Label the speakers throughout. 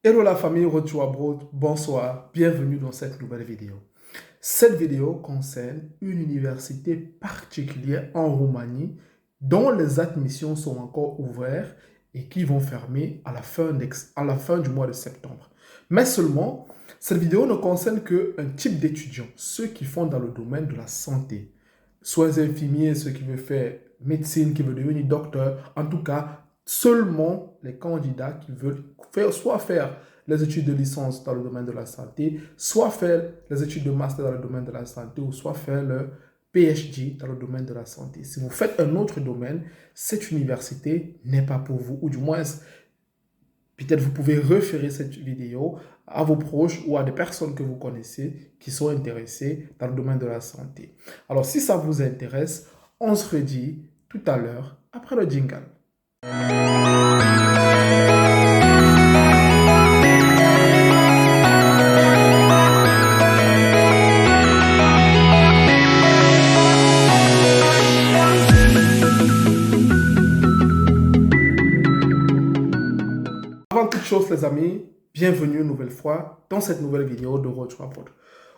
Speaker 1: Hello la famille Road to Abroad, bonsoir, bienvenue dans cette nouvelle vidéo. Cette vidéo concerne une université particulière en Roumanie dont les admissions sont encore ouvertes et qui vont fermer à la fin du mois de septembre. Mais seulement, cette vidéo ne concerne qu'un type d'étudiants, ceux qui font dans le domaine de la santé. Soit infirmiers, ceux qui veulent faire médecine, qui veulent devenir docteur, en tout cas, seulement les candidats qui veulent soit faire les études de licence dans le domaine de la santé, soit faire les études de master dans le domaine de la santé, ou soit faire le PhD dans le domaine de la santé. Si vous faites un autre domaine, cette université n'est pas pour vous, ou du moins, peut-être vous pouvez référer cette vidéo à vos proches ou à des personnes que vous connaissez qui sont intéressées dans le domaine de la santé. Alors, si ça vous intéresse, on se redit tout à l'heure après le jingle. Avant toute chose, les amis, bienvenue une nouvelle fois dans cette nouvelle vidéo de Road to Abroad.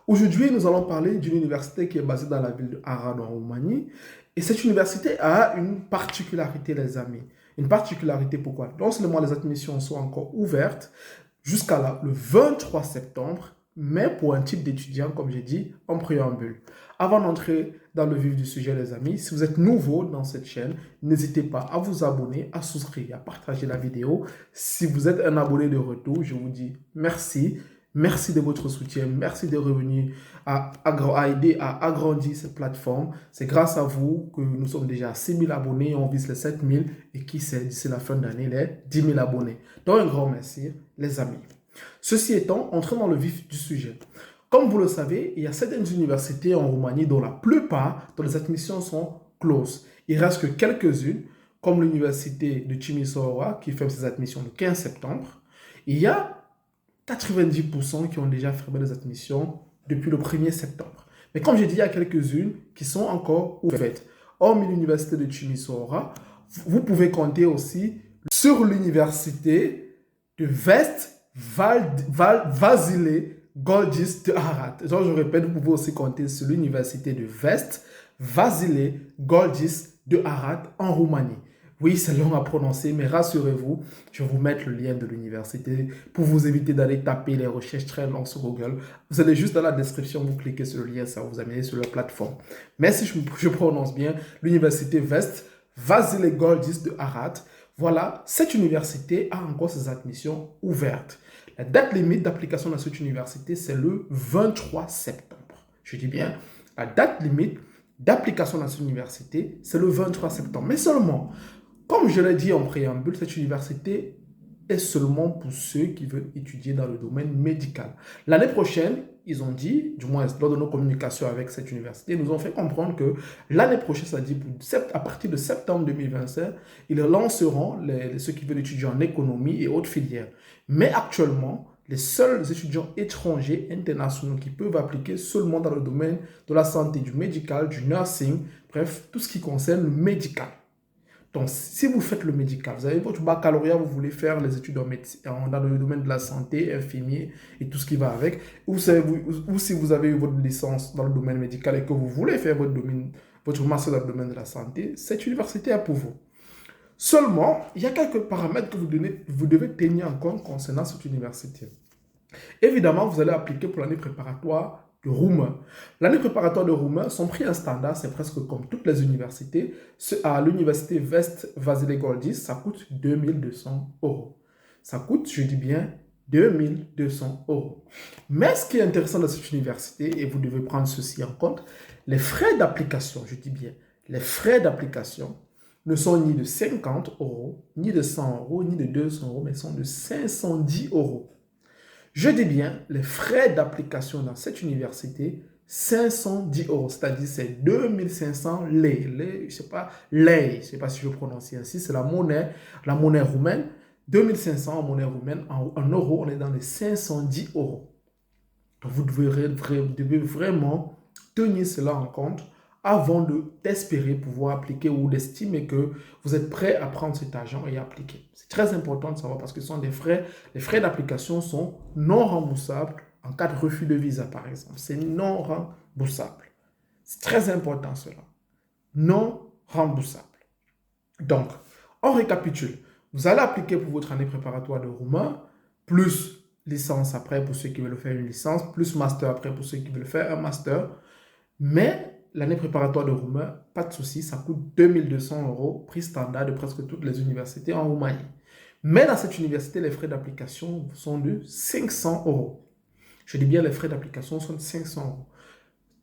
Speaker 1: Aujourd'hui, nous allons parler d'une université qui est basée dans la ville de Arad en Roumanie. Et cette université a une particularité, les amis. Une particularité pourquoi? Non seulement les admissions sont encore ouvertes jusqu'à le 23 septembre, mais pour un type d'étudiant, comme j'ai dit, en préambule. Avant d'entrer dans le vif du sujet, les amis, si vous êtes nouveau dans cette chaîne, n'hésitez pas à vous abonner, à souscrire, à partager la vidéo. Si vous êtes un abonné de retour, je vous dis merci. Merci de votre soutien. Merci de revenir à aider à agrandir cette plateforme. C'est grâce à vous que nous sommes déjà à 6 000 abonnés. On vise les 7 000 et qui sait, d'ici la fin d'année, les 10 000 abonnés. Donc, un grand merci, les amis. Ceci étant, entrons dans le vif du sujet. Comme vous le savez, il y a certaines universités en Roumanie dont la plupart dont les admissions sont closes. Il reste que quelques-unes, comme l'université de Timișoara qui ferme ses admissions le 15 septembre. Il y a 90% qui ont déjà fermé les admissions depuis le 1er septembre. Mais comme j'ai dit, il y a quelques-unes qui sont encore ouvertes. Hormis l'université de Timișoara, vous pouvez compter aussi sur l'université de Vasile Golgiș de Arad. Genre, je répète, vous pouvez aussi compter sur l'université de Vasile Golgiș de Arad en Roumanie. Oui, c'est long à prononcer, mais rassurez-vous, je vais vous mettre le lien de l'université pour vous éviter d'aller taper les recherches très longues sur Google. Vous allez juste dans la description, vous cliquez sur le lien, ça va vous amener sur la plateforme. Mais si je prononce bien, l'université Vasile Golgiș de Arad, voilà, cette université a encore ses admissions ouvertes. La date limite d'application dans cette université, c'est le 23 septembre. Je dis bien, la date limite d'application dans cette université, c'est le 23 septembre. Mais seulement, comme je l'ai dit en préambule, cette université est seulement pour ceux qui veulent étudier dans le domaine médical. L'année prochaine, ils ont dit, du moins lors de nos communications avec cette université, nous ont fait comprendre que l'année prochaine, c'est-à-dire à partir de septembre 2025, ils lanceront ceux qui veulent étudier en économie et autres filières. Mais actuellement, les seuls étudiants étrangers internationaux qui peuvent appliquer seulement dans le domaine de la santé, du médical, du nursing, bref, tout ce qui concerne le médical. Donc, si vous faites le médical, vous avez votre baccalauréat, vous voulez faire les études dans le domaine de la santé, infirmier et tout ce qui va avec, ou si vous avez eu votre licence dans le domaine médical et que vous voulez faire votre master dans le domaine de la santé, cette université est pour vous. Seulement, il y a quelques paramètres que vous devez tenir en compte concernant cette université. Évidemment, vous allez appliquer pour l'année préparatoire de roumain. L'année préparatoire de roumain, son prix un standard, c'est presque comme toutes les universités. À l'université Vasile Golgiș, ça coûte 2200 euros. Ça coûte, je dis bien, 2200 euros. Mais ce qui est intéressant dans cette université, et vous devez prendre ceci en compte, les frais d'application, je dis bien, les frais d'application ne sont ni de 50 euros, ni de 100 euros, ni de 200 euros, mais sont de 510 euros. Je dis bien, les frais d'application dans cette université, 510 euros, c'est-à-dire c'est 2500 lei. Je ne sais pas, lei, je ne sais pas si je prononce ainsi, c'est la monnaie roumaine. 2500 en monnaie roumaine, en euros, on est dans les 510 euros. Donc vous devez vraiment tenir cela en compte avant d'espérer pouvoir appliquer ou d'estimer que vous êtes prêt à prendre cet argent et appliquer. C'est très important de savoir parce que ce sont des frais. Les frais d'application sont non remboursables en cas de refus de visa, par exemple. C'est non remboursable. C'est très important cela. Non remboursable. Donc, on récapitule. Vous allez appliquer pour votre année préparatoire de roumain, plus licence après pour ceux qui veulent faire une licence, plus master après pour ceux qui veulent faire un master. Mais l'année préparatoire de roumain, pas de souci, ça coûte 2200 €, prix standard de presque toutes les universités en Roumanie. Mais dans cette université, les frais d'application sont de 500 €. Je dis bien les frais d'application sont de 500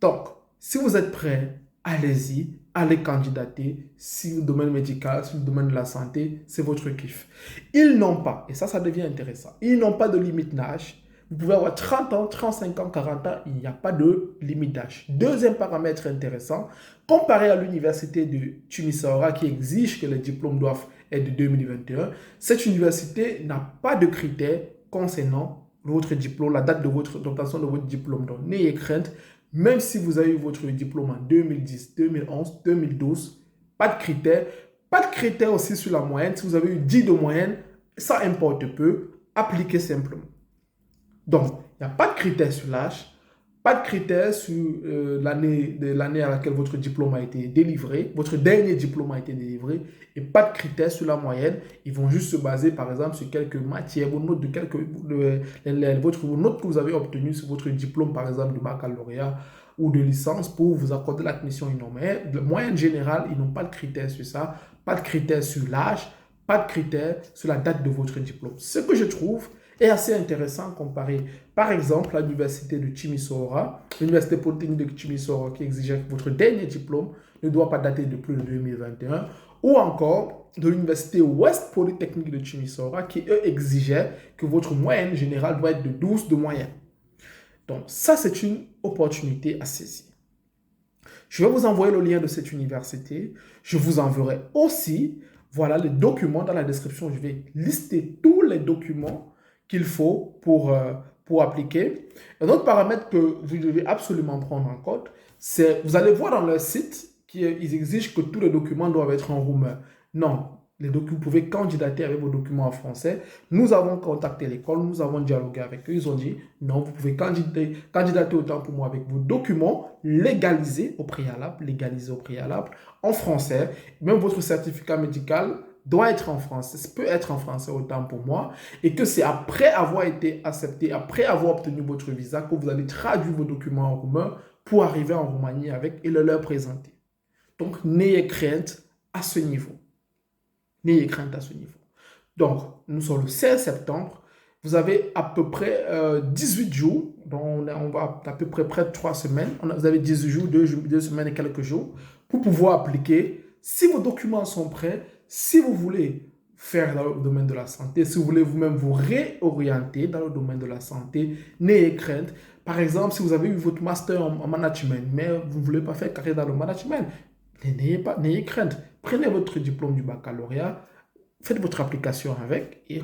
Speaker 1: €. Donc, si vous êtes prêt, allez-y, allez candidater. Si le domaine médical, si le domaine de la santé, c'est votre kiff. Ils n'ont pas, et ça devient intéressant, ils n'ont pas de limite d'âge. Vous pouvez avoir 30 ans, 35 ans, 40 ans, il n'y a pas de limite d'âge. Deuxième paramètre intéressant, comparé à l'université de Timisoara qui exige que les diplômes doivent être de 2021, cette université n'a pas de critères concernant votre diplôme, la date de d'obtention de votre diplôme. Donc, n'ayez crainte. Même si vous avez eu votre diplôme en 2010, 2011, 2012, pas de critères. Pas de critères aussi sur la moyenne. Si vous avez eu 10 de moyenne, ça importe peu. Appliquez simplement. Donc, il n'y a pas de critères sur l'âge, pas de critères sur l'année à laquelle votre diplôme a été délivré, votre dernier diplôme a été délivré, et pas de critères sur la moyenne. Ils vont juste se baser, par exemple, sur quelques matières, vos notes, vos notes que vous avez obtenues sur votre diplôme, par exemple, de baccalauréat ou de licence pour vous accorder l'admission mais de moyenne générale, ils n'ont pas de critères sur ça, pas de critères sur l'âge, pas de critères sur la date de votre diplôme. Ce que je trouve est assez intéressant comparé, par exemple, à l'université de Timisoara, l'université polytechnique de Timisoara qui exigeait que votre dernier diplôme ne doit pas dater de plus de 2021, ou encore de l'université Ouest Polytechnique de Timisoara qui, eux, exigeaient que votre moyenne générale doit être de 12 de moyenne. Donc, ça, c'est une opportunité à saisir. Je vais vous envoyer le lien de cette université. Je vous enverrai aussi, voilà, les documents dans la description. Je vais lister tous les documents qu'il faut pour appliquer. Un autre paramètre que vous devez absolument prendre en compte, c'est, vous allez voir dans leur site qu'ils exigent que tous les documents doivent être en roumain. Non, vous pouvez candidater avec vos documents en français. Nous avons contacté l'école, nous avons dialogué avec eux. Ils ont dit, non, vous pouvez candidater autant pour moi avec vos documents légalisés au préalable en français. Même votre certificat médical doit être en français, peut être en français autant pour moi, et que c'est après avoir été accepté, après avoir obtenu votre visa, que vous allez traduire vos documents en roumain pour arriver en Roumanie avec et le leur présenter. Donc, n'ayez crainte à ce niveau. N'ayez crainte à ce niveau. Donc, nous sommes le 16 septembre. Vous avez à peu près 18 jours. Donc, on va à peu près de 3 semaines. Vous avez 18 jours, 2 semaines et quelques jours pour pouvoir appliquer. Si vos documents sont prêts, si vous voulez faire dans le domaine de la santé, si vous voulez vous-même vous réorienter dans le domaine de la santé, n'ayez crainte. Par exemple, si vous avez eu votre master en management, mais vous ne voulez pas faire carrière dans le management, n'ayez crainte. Prenez votre diplôme du baccalauréat, faites votre application avec et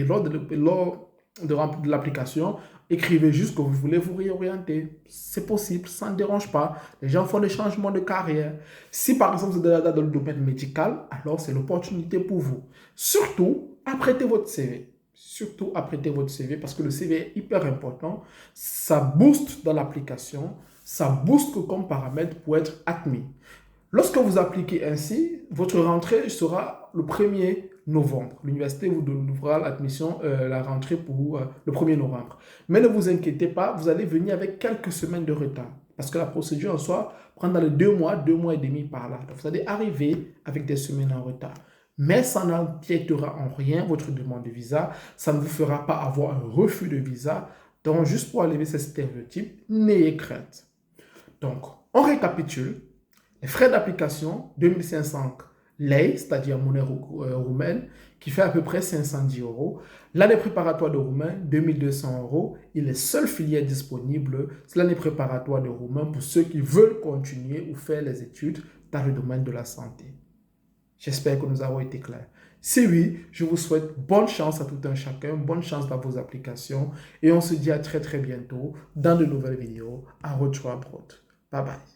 Speaker 1: lors de l'application, écrivez juste que vous voulez vous réorienter. C'est possible, ça ne dérange pas. Les gens font des changements de carrière. Si par exemple vous êtes dans le domaine médical, alors c'est l'opportunité pour vous. Surtout, apprêtez votre CV. Surtout, apprêtez votre CV parce que le CV est hyper important. Ça booste dans l'application, ça booste comme paramètre pour être admis. Lorsque vous appliquez ainsi, votre rentrée sera le 1er novembre. L'université vous donnera l'admission, la rentrée pour le 1er novembre. Mais ne vous inquiétez pas, vous allez venir avec quelques semaines de retard. Parce que la procédure en soi prend dans les 2 mois et demi par là. Donc vous allez arriver avec des semaines en retard. Mais ça n'empiétera en rien votre demande de visa. Ça ne vous fera pas avoir un refus de visa. Donc juste pour enlever ces stéréotypes, n'ayez crainte. Donc, on récapitule. Les frais d'application, 2500 lei, c'est-à-dire monnaie roumaine, qui fait à peu près 510 €. L'année préparatoire de roumain, 2200 €. Et les seules filières disponibles, c'est l'année préparatoire de roumain pour ceux qui veulent continuer ou faire les études dans le domaine de la santé. J'espère que nous avons été clairs. Si oui, je vous souhaite bonne chance à tout un chacun, bonne chance dans vos applications et on se dit à très bientôt dans de nouvelles vidéos à Road to Abroad. Bye bye.